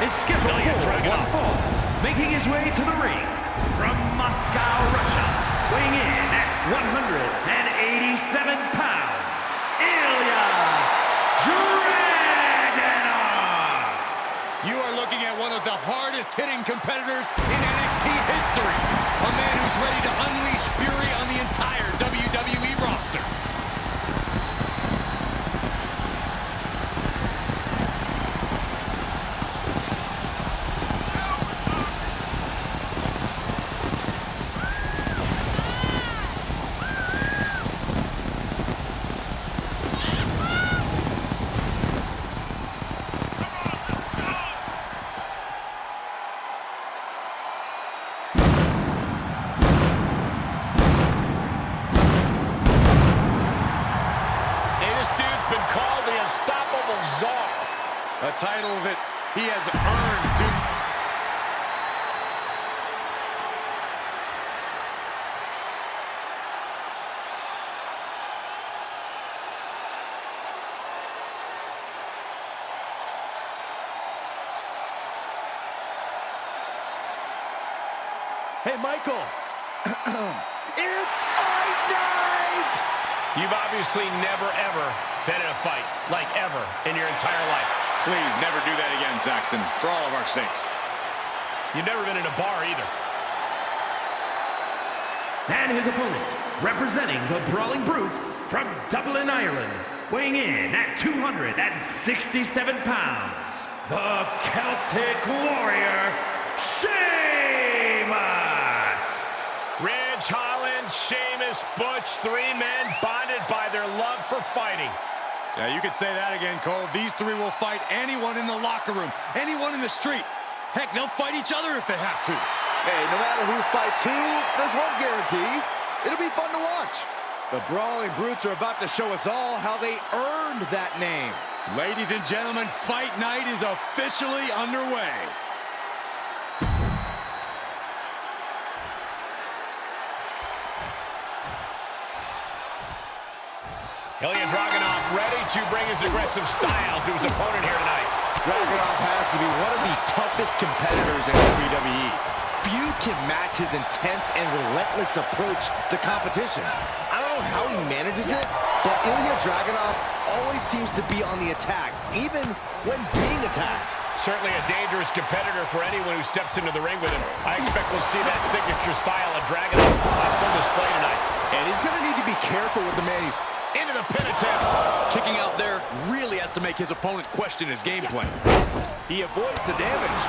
is scheduled for one fall. Making his way to the ring from Moscow, Russia, weighing in at 187 pounds, Ilya Dragunov. You are looking at one of the hardest-hitting competitors in NXT history. A man who's ready to unleash fury on the entire WWE roster. A title that he has earned, dude. Hey, Michael. It's fight night! You've obviously never, ever been in a fight, like ever, in your entire life. Please never do that again, Saxton, for all of our sakes. You've never been in a bar either. And his opponent, representing the Brawling Brutes from Dublin, Ireland, weighing in at 267 pounds, the Celtic Warrior, Sheamus! Ridge, Holland, Sheamus, Butch, three men bonded by their love for fighting. Yeah, you could say that again, Cole. These three will fight anyone in the locker room, anyone in the street. Heck, they'll fight each other if they have to. Hey, no matter who fights who, there's one guarantee. It'll be fun to watch. The Brawling Brutes are about to show us all how they earned that name. Ladies and gentlemen, Fight Night is officially underway. Ilya Dragunov ready to bring his aggressive style to his opponent here tonight. Dragunov has to be one of the toughest competitors in WWE. Few can match his intense and relentless approach to competition. I don't know how he manages it, but Ilya Dragunov always seems to be on the attack, even when being attacked. Certainly a dangerous competitor for anyone who steps into the ring with him. I expect we'll see that signature style of Dragunov on full display tonight. And he's going to need to be careful with the man he's into the pin attempt. Kicking out there really has to make his opponent question his game plan. He avoids the damage.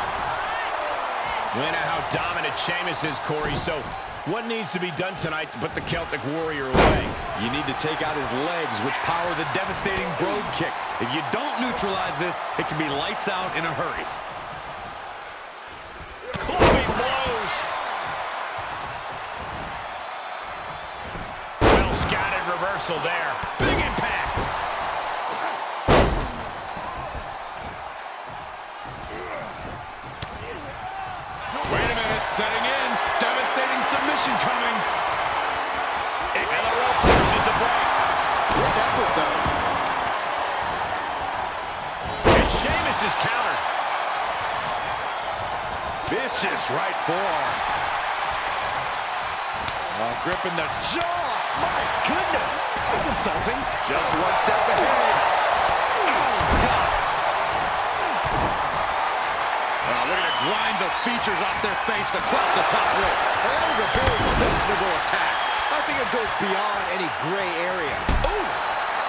We know how dominant Sheamus is, Corey, so what needs to be done tonight to put the Celtic Warrior away? You need to take out his legs, which power the devastating brogue kick. If you don't neutralize this, it can be lights out in a hurry. Clubbing blows. Well scattered reversal there. Big impact. Wait a minute, setting in. Devastating submission coming. And the rope pushes the break. Great effort, though. And Sheamus is countered. Vicious right forearm. Gripping the jaw. My goodness. That's insulting. Just one step ahead. Oh, God. Look at it grind the features off their face across the top rope. That was a very questionable attack. I think it goes beyond any gray area. Ooh.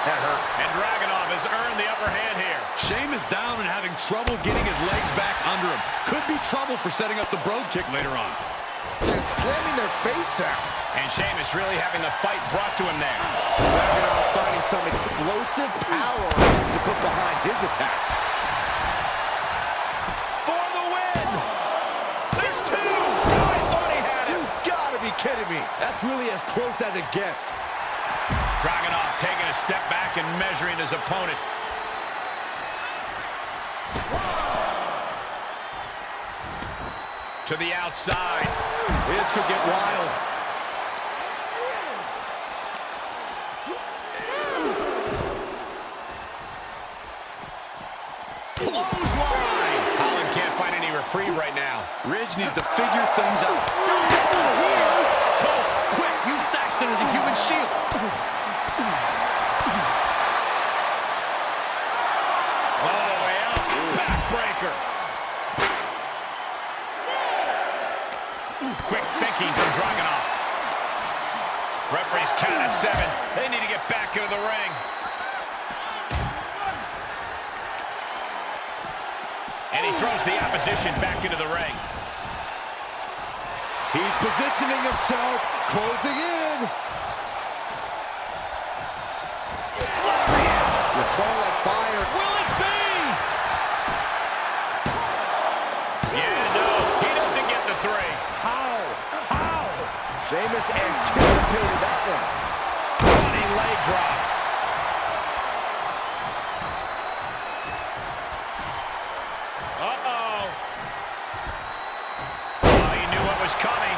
That hurt. And Dragunov has earned the upper hand here. Sheamus down and having trouble getting his legs back under him. Could be trouble for setting up the brogue kick later on. And slamming their face down. And Sheamus really having the fight brought to him there. Dragunov finding some explosive power to put behind his attacks. For the win! There's two! Oh, I thought he had him! You gotta be kidding me! That's really as close as it gets. Dragunov taking a step back and measuring his opponent. To the outside. This could get wild. Clothesline! Holland can't find reprieve right now. Ridge needs to figure things out. Cole, quick, use Saxton as a human shield. All the way up. Backbreaker. Quick thinking from Dragunov. Referee's count at 7. They need to get back into the ring. And he throws the opposition back into the ring. He's positioning himself, closing in. You saw that fire. Will it be? Yeah, no, he doesn't get the 3. How? Sheamus anticipated that one. Running leg drop. Uh-oh. Oh, he knew what was coming.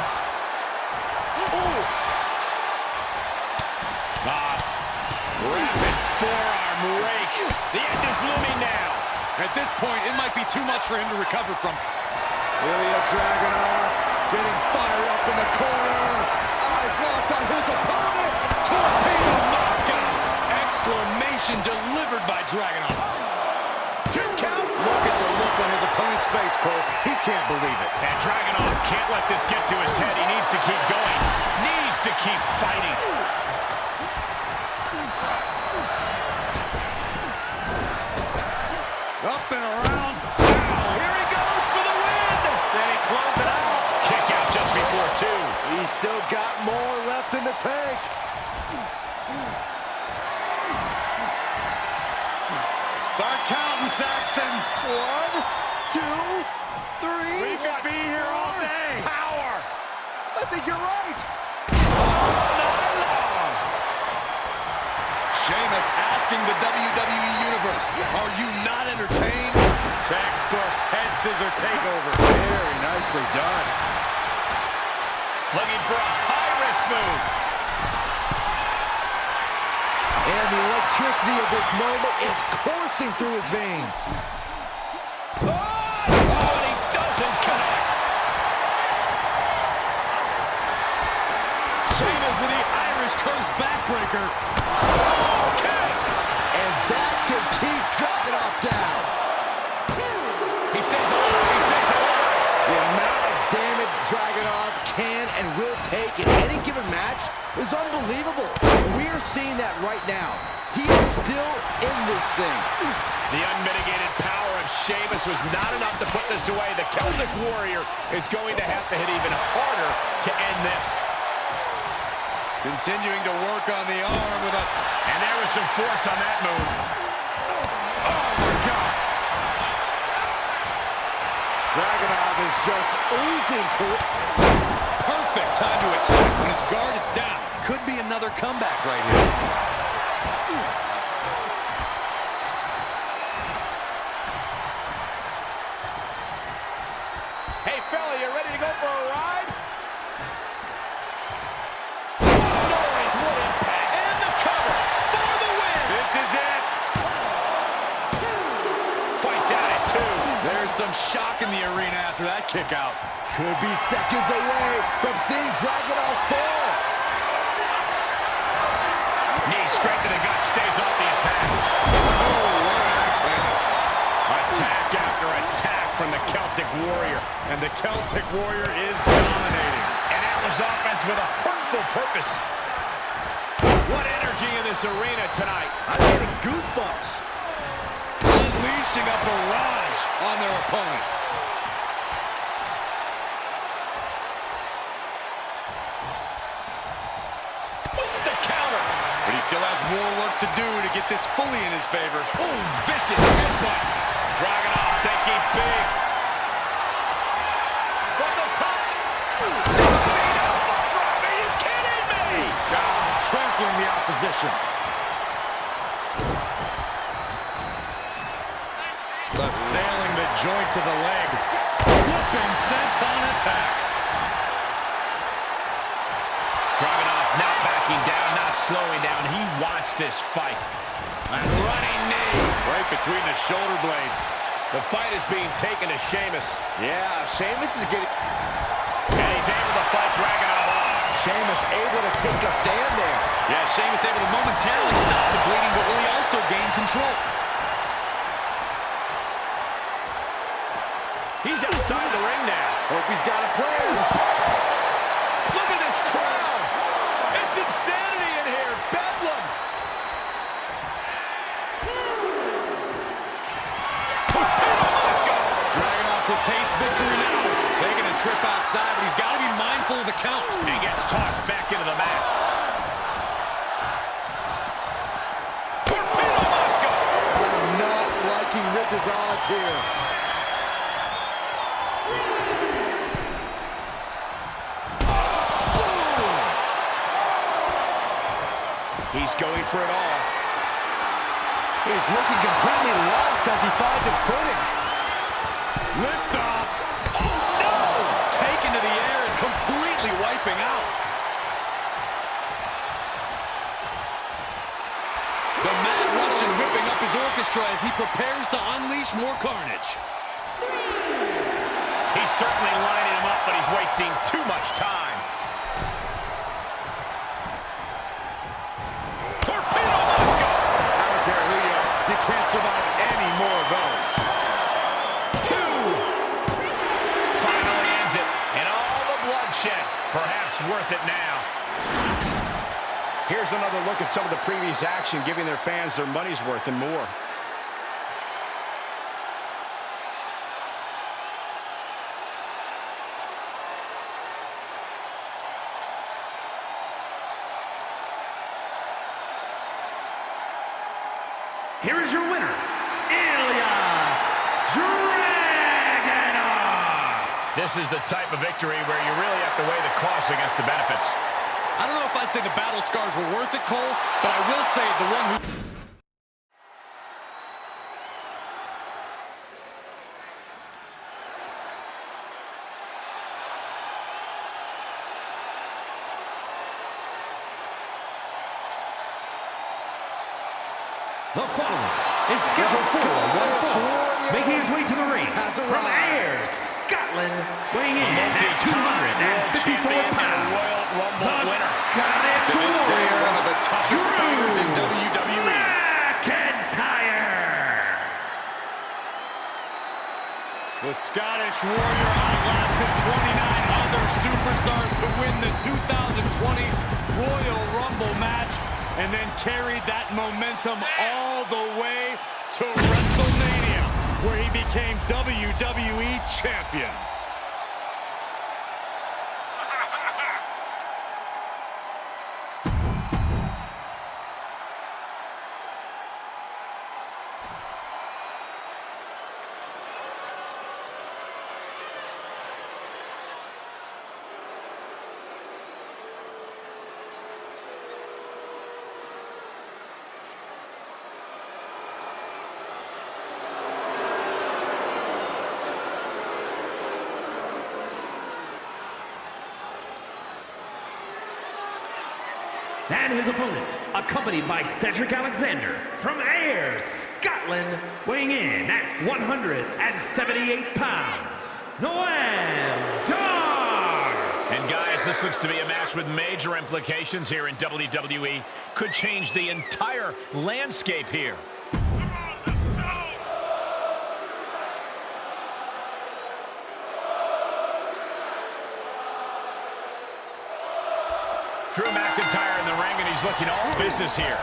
Oof. Rapid forearm rakes. The end is looming now. At this point, it might be too much for him to recover from. Ilya Dragunov getting fired up in the corner. Eyes locked on his opponent. Torpedo Moscow! Exclamation delivered by Dragunov. 2 count. Look at the look on his opponent's face, Cole. He can't believe it. And Dragunov can't let this get to his head. He needs to keep going. Needs to keep fighting. Up and around. Now, here he goes for the win! Then he closed it out. Kick out just before 2. He's still got more left in the tank. Start counting, Saxton. 1, 2, 3. We could be here all day. Power. I think you're right. Sheamus asking the WWE Universe, are you not entertained? Textbook head scissor takeover. Very nicely done. Looking for a high-risk move. And the electricity of this moment is coursing through his veins. Oh, and he doesn't connect. Sheamus with the Irish Curse backbreaker. And that can keep Dragunov down. He stays alive. He stays alive. The amount of damage Dragunov can and will take in any given match is unbelievable. We are seeing that right now. He is still in this thing. The unmitigated power of Sheamus was not enough to put this away. The Celtic Warrior is going to have to hit even harder to end this. Continuing to work on the arm with a... And there was some force on that move. Oh, my God. Dragunov is just oozing. Perfect time to attack when his guard is down. Could be another comeback right here. Hey, fella, you ready to go for a ride? Norris, what impact. And the cover for the win. This is it. Fights out at 2. There's some shock in the arena after that kick out. Could be seconds away from seeing Dragunov fall. Knee straight to the gut, stays off the attack. Oh, what an accent. Attack after attack from the Celtic Warrior. And the Celtic Warrior is dominating. And Atlas offense with a hurtful purpose. What energy in this arena tonight. I'm getting goosebumps. Unleashing a barrage on their opponent. With the counter. But he still has more work to do to get this fully in his favor. Oh, vicious headbutt. Dragunov thinking big. From the top. Are you kidding me? Trampling the opposition. Assailing the joints of the leg. Flipping senton attack. Dragunov not backing down, not slowing down. He wants this fight. And running knee. Right between the shoulder blades. The fight is being taken to Sheamus. Yeah, Sheamus is getting... And he's able to fight Dragon off. Sheamus able to take a stand there. Yeah, Sheamus able to momentarily stop the bleeding, but will he also gain control? He's outside the ring now. Hope he's got a plan. Look at this crowd. It's insanity in here. Bedlam. Dragunov could taste victory now. Taking a trip outside, but he's got to be mindful of the count. He gets tossed back into the mat. I'm not liking Ridge's odds here. He's going for it all. He's looking completely lost as he finds his footing. Lift off. Oh, no! Taken to the air and completely wiping out. The Mad Russian whipping up his orchestra as he prepares to unleash more carnage. He's certainly lining him up, but he's wasting too much time. You can't survive any more of those. Finally ends it. And all the bloodshed. Perhaps worth it now. Here's another look at some of the previous action, giving their fans their money's worth and more. Here is your winner, Ilya Dragunov. This is the type of victory where you really have to weigh the costs against the benefits. I don't know if I'd say the battle scars were worth it, Cole, but I will say the one who... The following is scheduled for one fall, making his way to the ring from Ayr, Scotland, weighing in at 254 pounds. Royal Rumble winner. Scottish To this day, Warrior, one of the toughest fighters in WWE. McIntyre. The Scottish Warrior outlasted 29 other superstars to win the 2020 Royal Rumble match and then carried that momentum all the way to WrestleMania, where he became WWE Champion. And his opponent, accompanied by Cedric Alexander from Ayr, Scotland, weighing in at 178 pounds, Noel Dar. And guys, this looks to be a match with major implications here in WWE. Could change the entire landscape here. Drew McIntyre in the ring, and he's looking all business here.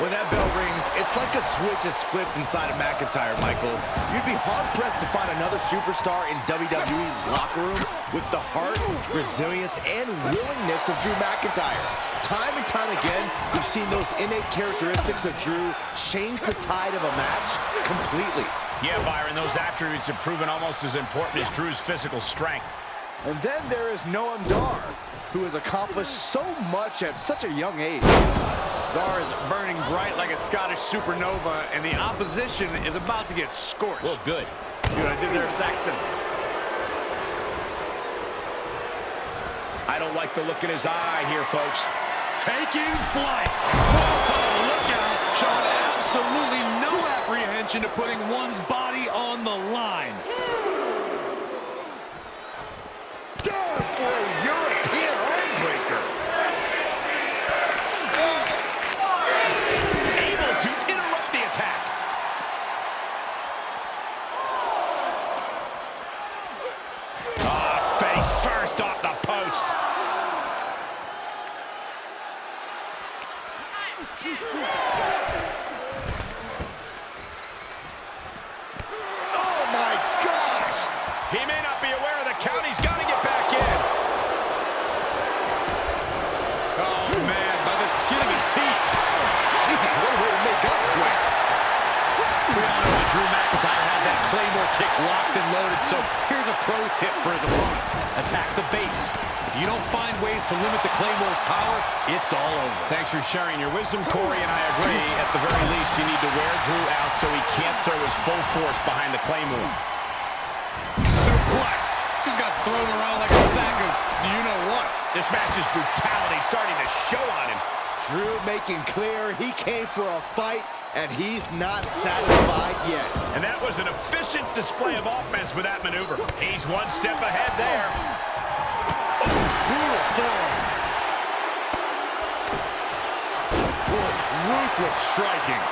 When that bell rings, it's like a switch is flipped inside of McIntyre, Michael. You'd be hard-pressed to find another superstar in WWE's locker room with the heart, resilience, and willingness of Drew McIntyre. Time and time again, we've seen those innate characteristics of Drew change the tide of a match completely. Yeah, Byron, those attributes have proven almost as important as Drew's physical strength. And then there is Noam Dar, who has accomplished so much at such a young age. Dar is burning bright like a Scottish supernova, and the opposition is about to get scorched. Well, good. See what I did there, Saxton? I don't like the look in his eye here, folks. Taking flight. Whoa, look out. Showing absolutely no apprehension. attention to putting one's body on the line. Down for a European armbreaker. Able to interrupt the attack. Face first off the post. Oh my gosh! He may not be aware of the count. He's got to get back in. Oh, man, by the skin of his teeth. Gee, what a way to make us sweat. We all know that Drew McIntyre has that Claymore kick locked and loaded, so here's a pro tip for his opponent. Attack the base. If you don't find ways to limit the Claymore's power, it's all over. Thanks for sharing your wisdom, Corey, and I agree. At the very least, you need to wear Drew out so he can't throw his full force behind the Claymore. Suplex. Just got thrown around like a sack of you-know-what. This match's brutality starting to show on him. Drew making clear he came for a fight, and he's not satisfied yet. And that was an efficient display of offense with that maneuver. He's one step ahead there. Brutal form. Ruthless striking.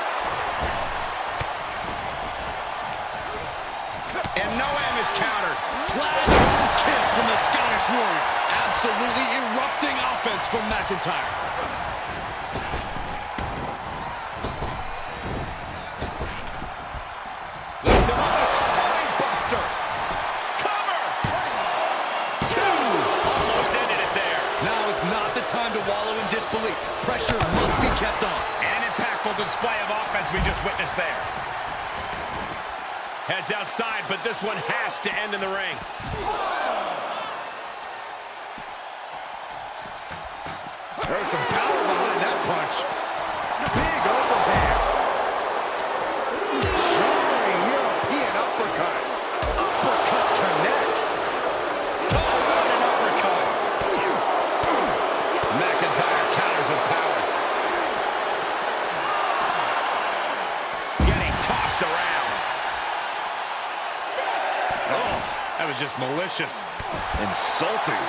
And no M is countered. Plasma kiss from the Scottish Warrior. Absolutely erupting offense from McIntyre. Lays him on the spine buster. Cover. Two. Almost ended it there. Now is not the time to wallow in disbelief. Pressure must be kept on. And an impactful display of offense we just witnessed there. Heads outside, but this one has to end in the ring. There's some power behind that punch. Big overhand. Strong European uppercut. Uppercut connects. Oh, what an uppercut. McIntyre counters with power. Getting tossed around. Oh, that was just malicious. Insulting.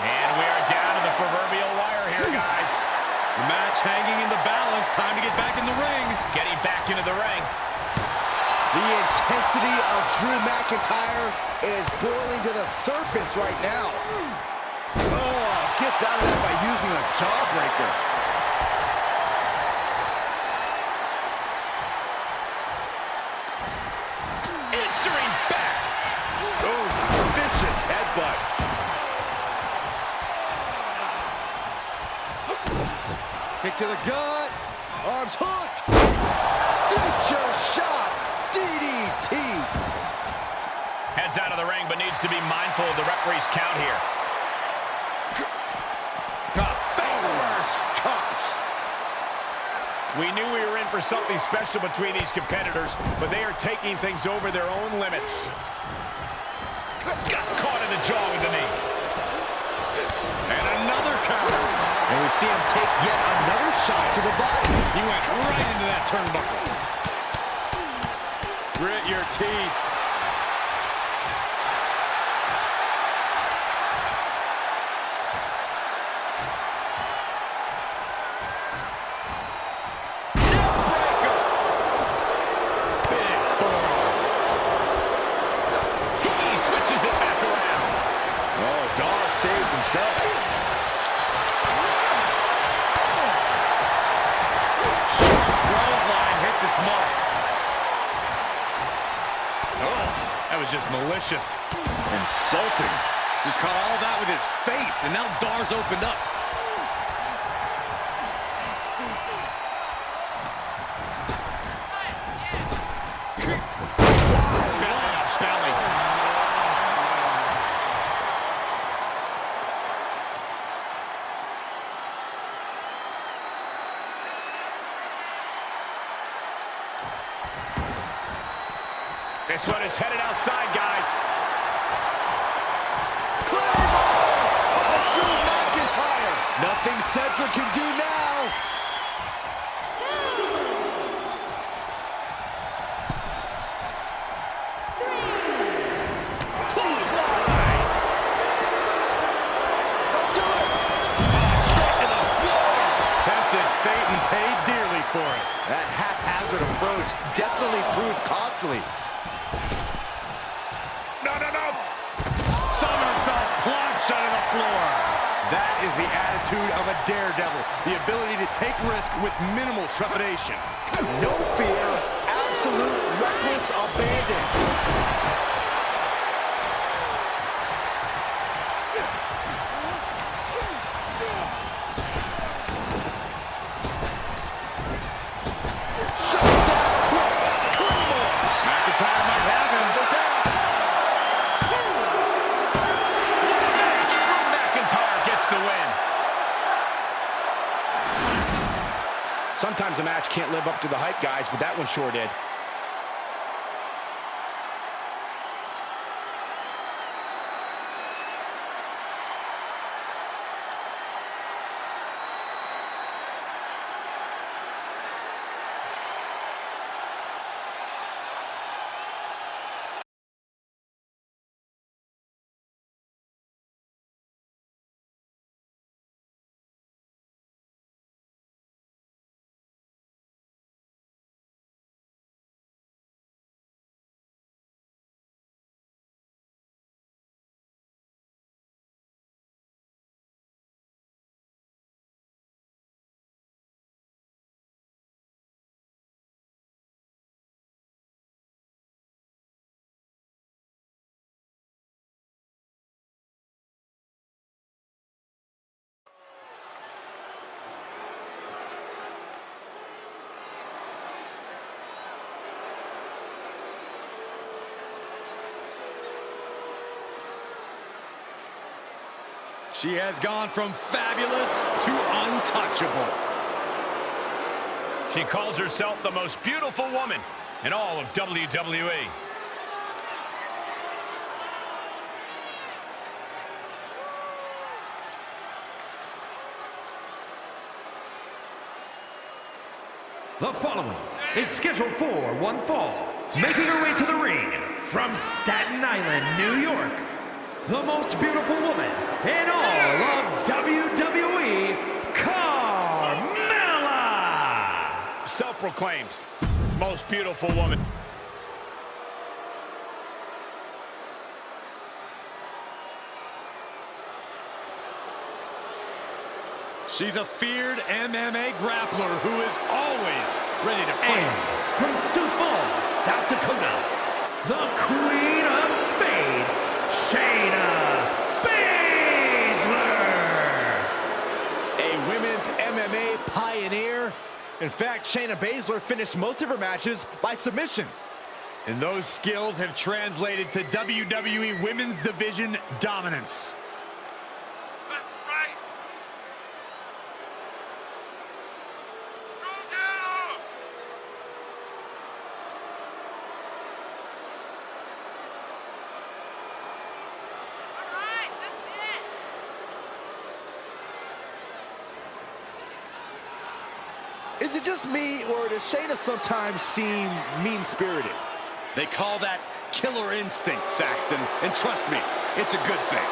And we are down to the proverbial wire here, guys. The match hanging in the balance. Time to get back in the ring. Getting back into the ring. The intensity of Drew McIntyre is boiling to the surface right now. Oh, gets out of that by using a jawbreaker. Answering back. Oh, vicious headbutt. Kick to the gut. Arms hooked. Future shot. DDT. Heads out of the ring, but needs to be mindful of the referee's count here. Face first. Cups. We knew we were in for something special between these competitors, but they are taking things over their own limits. Got caught in the jaw with the knee. And another counter. And we see him take yet another shot to the body. He went right into that turnbuckle. Grit your teeth. Neckbreaker. Big forearm. He switches it back around. Oh, Dar saves himself. Its mark. Oh, that was just malicious. Insulting. Just caught all that with his face, and now Dar's opened up. Belly on Stelly. This one is headed outside, guys. Drew McIntyre. Nothing Cedric can do now. definitely proved costly. No, no, no. Somersault plunge onto the floor. That is the attitude of a daredevil. The ability to take risk with minimal trepidation. No fear, absolute reckless abandon. Sometimes a match can't live up to the hype, guys, but that one sure did. She has gone from fabulous to untouchable. She calls herself the most beautiful woman in all of WWE. The following is scheduled for one fall. Making her way to the ring from Staten Island, New York, the most beautiful woman in all of WWE, Carmella! Self-proclaimed most beautiful woman. She's a feared MMA grappler who is always ready to fight. And from Sioux Falls, South Dakota, the Queen of Spades, Shayna Baszler! A women's MMA pioneer. In fact, Shayna Baszler finished most of her matches by submission. And those skills have translated to WWE Women's Division dominance. That's right. Go get him! All right, that's it. Is it just me, or does Shayna sometimes seem mean-spirited? They call that killer instinct, Saxton. And trust me, it's a good thing.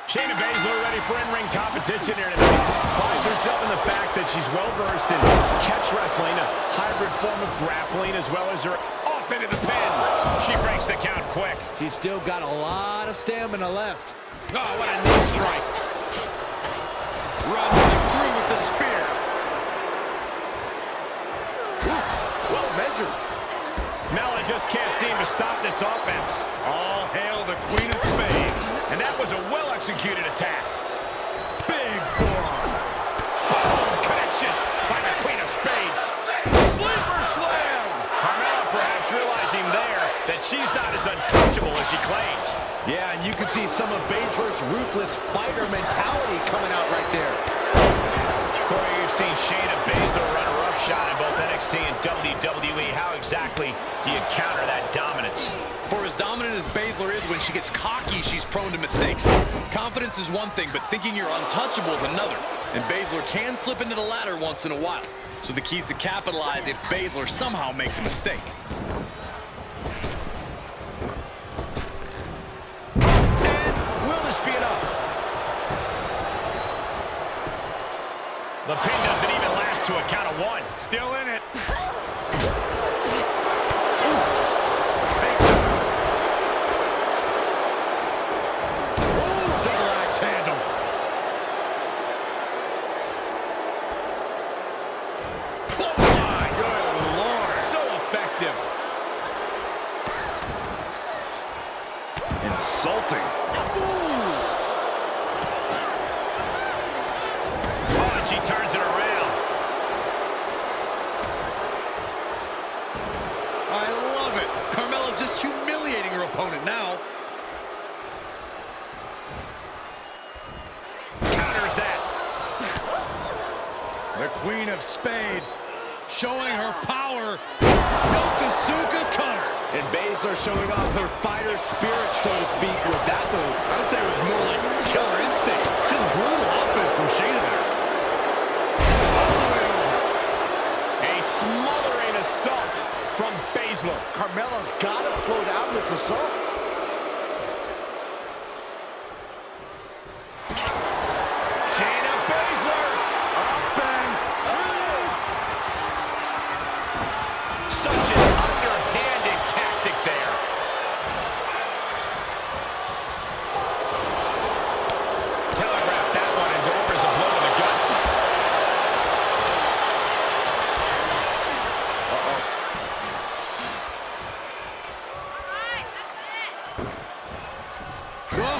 Shayna Baszler ready for in-ring competition here tonight. Prides herself in the fact that she's well-versed in catch wrestling, a hybrid form of grappling, as well as her off into the pin. She breaks the count quick. She's still got a lot of stamina left. Oh, what a knee strike. Running through with the spear. Well measured. Mella just can't seem to stop this offense. All hail the Queen of Spades. And that was a well-executed attack. Big forearm. Boom! Connection by the Queen of Spades. Sleeper slam! Carmella perhaps realizing there that she's not as untouchable as she claims. Yeah, and you can see some of Baszler's ruthless fighter mentality coming out right there. Corey, you've seen Shayna Baszler run a rough shot in both NXT and WWE. How exactly do you counter that dominance? For as dominant as Baszler is, when she gets cocky, she's prone to mistakes. Confidence is one thing, but thinking you're untouchable is another. And Baszler can slip into the latter once in a while. So the key is to capitalize if Baszler somehow makes a mistake. insulting. Oh, and she turns it around. I love it. Carmella just humiliating her opponent now. Counters that. The Queen of Spades showing her power. Yokosuka cutter. And Baszler showing off her fighter spirit, so to speak, with that move. I would say it was more like killer instinct. Just brutal offense from Shayna there. A smothering assault from Baszler. Carmella's got to slow down this assault. Shayna Baszler. Up and such an underhanded tactic there. Telegraphed that one and delivers a blow to the gut. Whoa,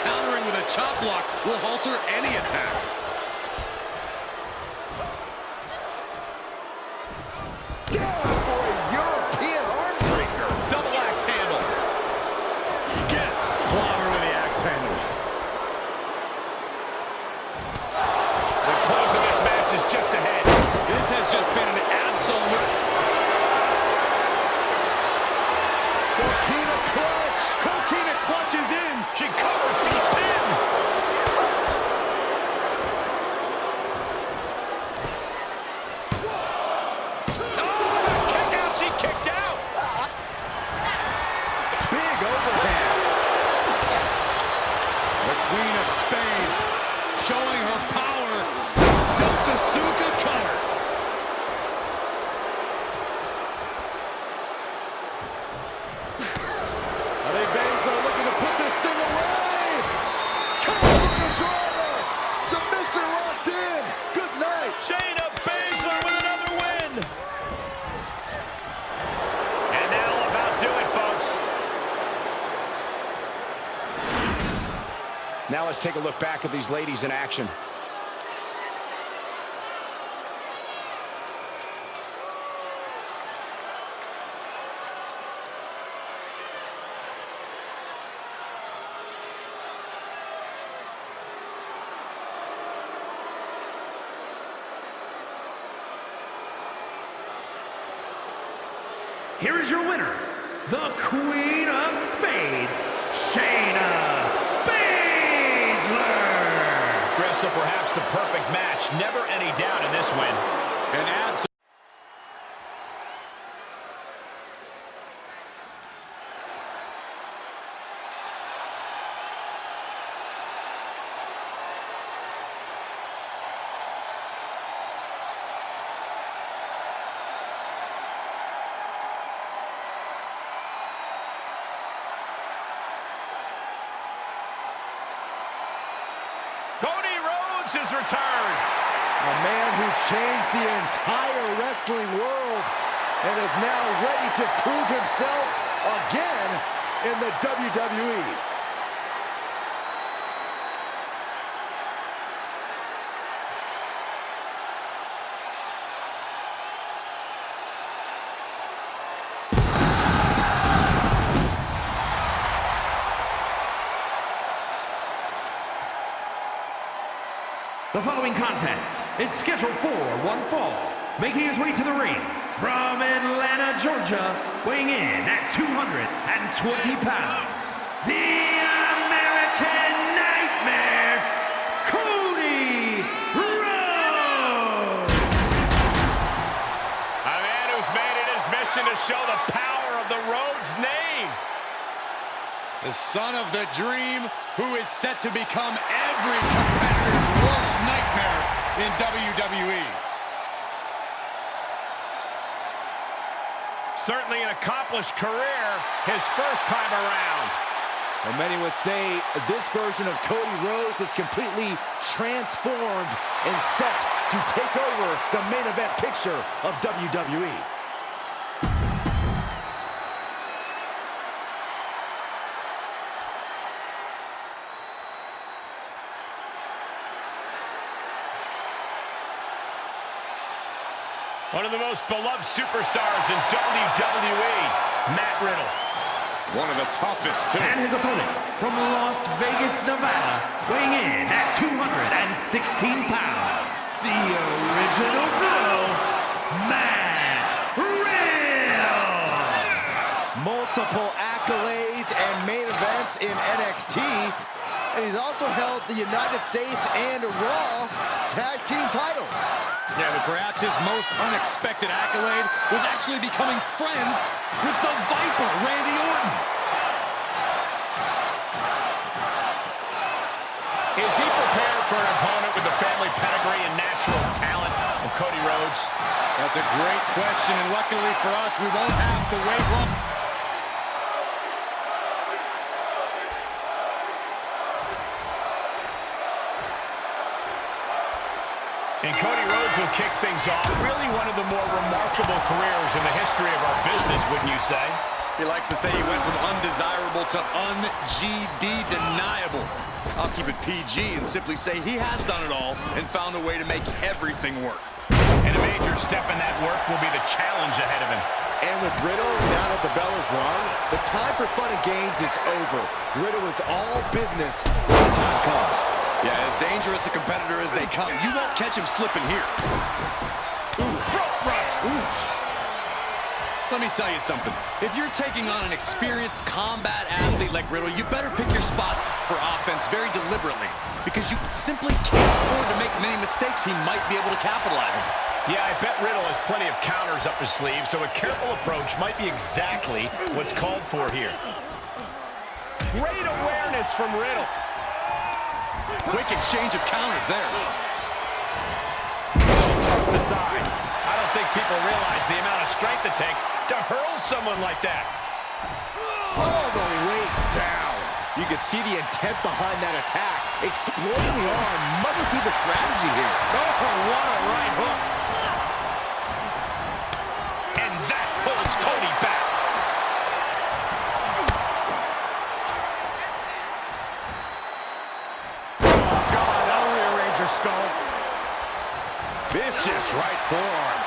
countering with a chop block will halter any attack. Down for a European arm breaker. Double axe handle. Gets clobbered with the axe handle. The close of this match is just ahead. This has just been an absolute... Coquina clutch. Coquina clutches in. She covers for the pin. Oh, kick out. She kicked out. Big overhand. The Queen of Spades showing her power. Yokosuka cutter. I think Baszler looking to put this thing away. California driver. Submission locked in. Good night. Shayna Baszler with another win. And that'll about do it, folks. Now let's take a look back at these ladies in action. Here is your winner, the Queen of Spades, Shayna Baszler. So perhaps the perfect match. Never any doubt in this win. An absolute... Cody Rhodes is returned. A man who changed the entire wrestling world and is now ready to prove himself again in the WWE. The following contest is scheduled for one fall, making his way to the ring from Atlanta, Georgia, weighing in at 220 pounds, the American Nightmare, Cody Rhodes! A man who's made it his mission to show the power of the Rhodes name. The son of the dream who is set to become every competitor's worst nightmare in WWE. Certainly an accomplished career, his first time around. Well, many would say this version of Cody Rhodes is completely transformed and set to take over the main event picture of WWE. One of the most beloved superstars in WWE, Matt Riddle. One of the toughest, too. And his opponent from Las Vegas, Nevada, weighing in at 216 pounds, the original Bill, Matt Riddle. Multiple accolades and main events in NXT, and he's also held the United States and Raw Tag Team titles. Yeah, but perhaps his most unexpected accolade was actually becoming friends with the Viper, Randy Orton. Is he prepared for an opponent with the family pedigree and natural talent of Cody Rhodes? That's a great question, and luckily for us, we won't have to wait long. And Cody Rhodes will kick things off. Really one of the more remarkable careers in the history of our business, wouldn't you say? He likes to say he went from undesirable to un-GD deniable. I'll keep it PG and simply say he has done it all and found a way to make everything work. And a major step in that work will be the challenge ahead of him. And with Riddle, now that the bell is rung, the time for fun and games is over. Riddle is all business when the time comes. Yeah, as dangerous a competitor as they come, you won't catch him slipping here. Ooh, front thrust. Ooh. Let me tell you something. If you're taking on an experienced combat athlete like Riddle, you better pick your spots for offense very deliberately, because you simply can't afford to make many mistakes he might be able to capitalize on. Yeah, I bet Riddle has plenty of counters up his sleeve, so a careful approach might be exactly what's called for here. Great awareness from Riddle. Quick exchange of counters there. Toss aside. I don't think people realize the amount of strength it takes to hurl someone like that. All the way down. You can see the intent behind that attack. Exploiting the arm must be the strategy here. Oh, what a right hook. And that holds Cody back. Oh, God, that'll rearrange your skull. Vicious right forearm.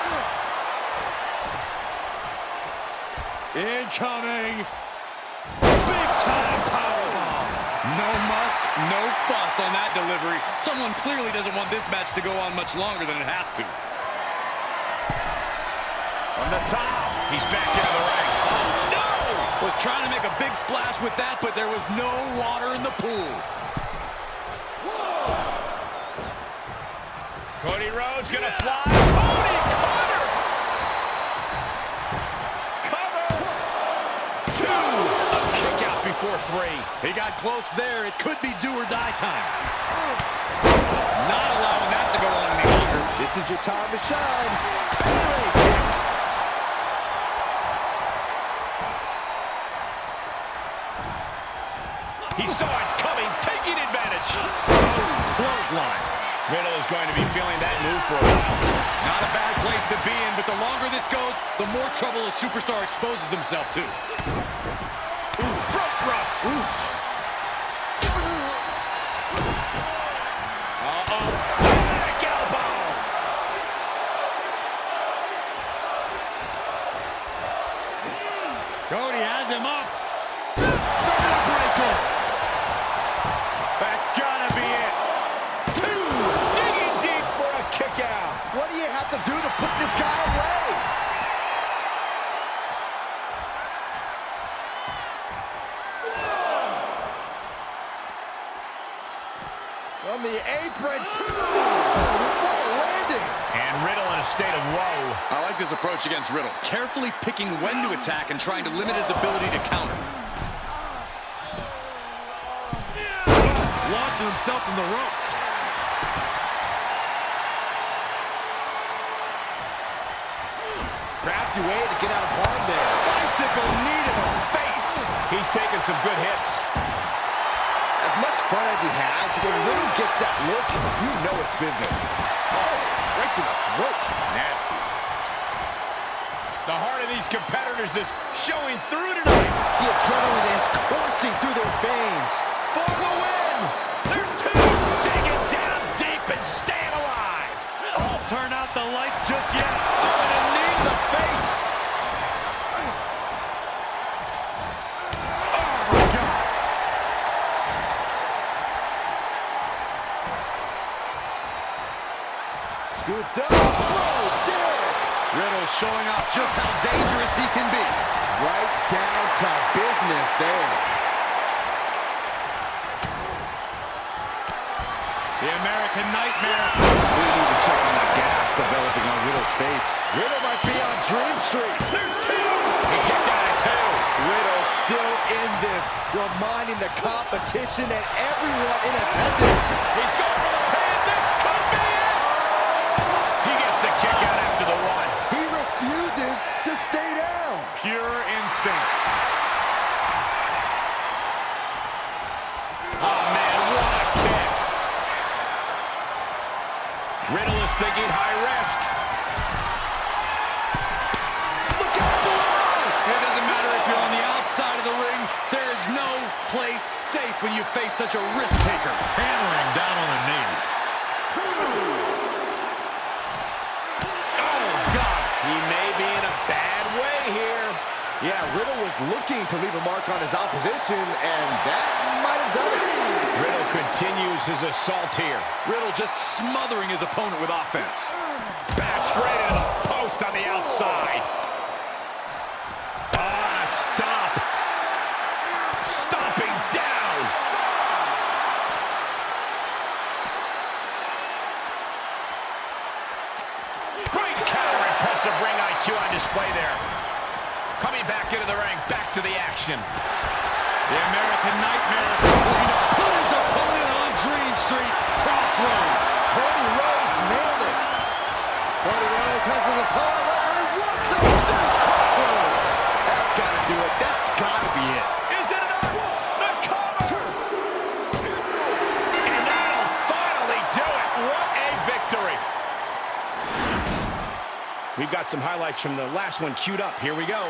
Incoming. Big time powerbomb. No muss, no fuss on that delivery. Someone clearly doesn't want this match to go on much longer than it has to. On the top. He's back into the ring. Oh, no! Was trying to make a big splash with that, but there was no water in the pool. Cody Rhodes gonna fly. Cody, cover! Cover! Two! A kick out before three. He got close there. It could be do or die time. Not allowing that to go on any longer. This is your time to shine. Melee kick. He saw it coming, taking advantage. Oh, clothesline. Riddle is going to be feeling that move for a while. Not a bad place to be in, but the longer this goes, the more trouble a superstar exposes himself to. Ooh, front thrust. Ooh. Uh-oh. Back elbow. Cody has him up. Third breaker. That's gotta be it. Two. Digging deep for a kick out. What do you have to do to put this guy away? From the apron. What a landing. And Riddle in a state of woe. I like this approach against Riddle. Carefully picking when to attack and trying to limit his ability to counter. Launching himself in the ropes. Crafty way to get out of harm there. Bicycle knee to the face. He's taking some good hits. As much fun as he has, when Riddle gets that look, you know it's business. Oh, right to the throat. Nasty. The heart of these competitors is showing through tonight. The adrenaline is coursing through their veins. For the win. There's two. Digging down deep and staying alive. Don't turn out the lights just yet. scooped up. Bro, Derek! Riddle showing off just how dangerous he can be. Right down to business there. The American Nightmare. We need to check on that gas developing on Riddle's face. Riddle might be on Dream Street. There's two. He kicked out at two. Riddle still in this, reminding the competition and everyone in attendance. He's going for the pin. This could be it. He gets the kick out after the one. He refuses to stay down. Pure instinct. Oh, man, what a kick. Riddle is thinking high risk. Look out below! It doesn't matter if you're on the outside of the ring. There is no place safe when you face such a risk taker. Hammering down on the knee. Oh, God. He may be in a bad way here. Yeah, Riddle was looking to leave a mark on his opposition, and that might have done it. Riddle continues his assault here. Riddle just smothering his opponent with offense. Back straight into the post on the outside. Ah, stop. Stomping down. Great counter, impressive ring IQ on display there. Coming back into the ring, back to the action. The American Nightmare looking to put his opponent on Dream Street. Crossroads. Cody Rhodes nailed it. Cody Rhodes has his opponent where he wants him. There's Crossroads. That's got to do it. That's got to be it. Is it enough? The cover! And that'll finally do it. What a victory. We've got some highlights from the last one queued up. Here we go.